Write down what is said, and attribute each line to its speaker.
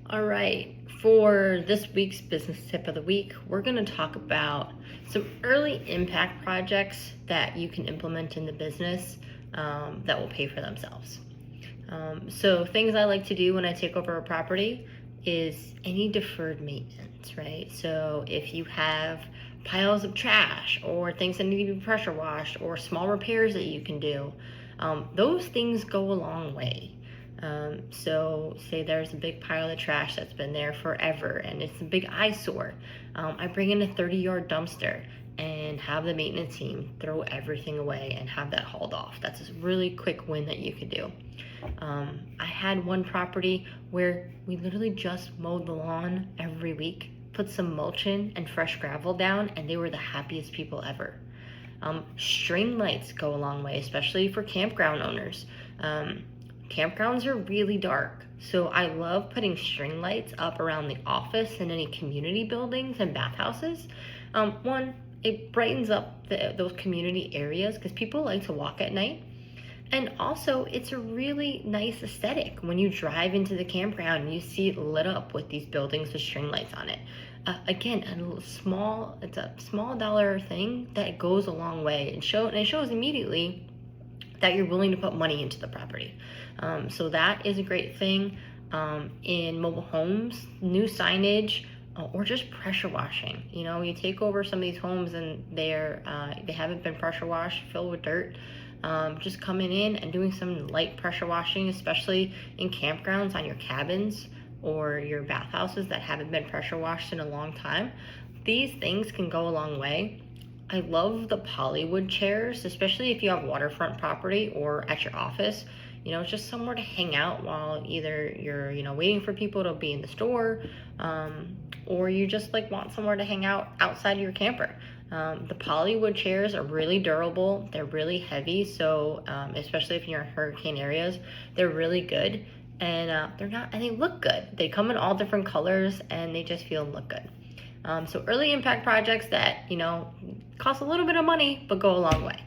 Speaker 1: All right, for this week's business tip of the week, we're going to talk about some early impact projects that you can implement in the business that will pay for themselves. So things I like to do when I take over a property is any deferred maintenance, right? So if you have piles of trash or things that need to be pressure washed or small repairs that you can do, those things go a long way. So say there's a big pile of trash that's been there forever and it's a big eyesore. I bring in a 30-yard dumpster and have the maintenance team throw everything away and have that hauled off. That's a really quick win that you could do. I had one property where we literally just mowed the lawn every week, put some mulch in and fresh gravel down, and they were the happiest people ever. String lights go a long way, especially for campground owners. Campgrounds are really dark, so I love putting string lights up around the office and any community buildings and bathhouses. One, it brightens up those community areas because people like to walk at night. And also, it's a really nice aesthetic when you drive into the campground and you see it lit up with these buildings with string lights on it. Again, it's a small dollar thing that goes a long way and it shows immediately that you're willing to put money into the property. So that is a great thing. In mobile homes, new signage, or just pressure washing. You know, you take over some of these homes and they haven't been pressure washed, filled with dirt. Just coming in and doing some light pressure washing, especially in campgrounds on your cabins or your bathhouses that haven't been pressure washed in a long time. These things can go a long way. I love the polywood chairs, especially if you have waterfront property or at your office. You know, it's just somewhere to hang out while either you're, waiting for people to be in the store, or you just want somewhere to hang out outside your camper. The polywood chairs are really durable. They're really heavy, so especially if you're in hurricane areas, they're really good. And they look good. They come in all different colors, and they just feel and look good. So early impact projects that, cost a little bit of money, but go a long way.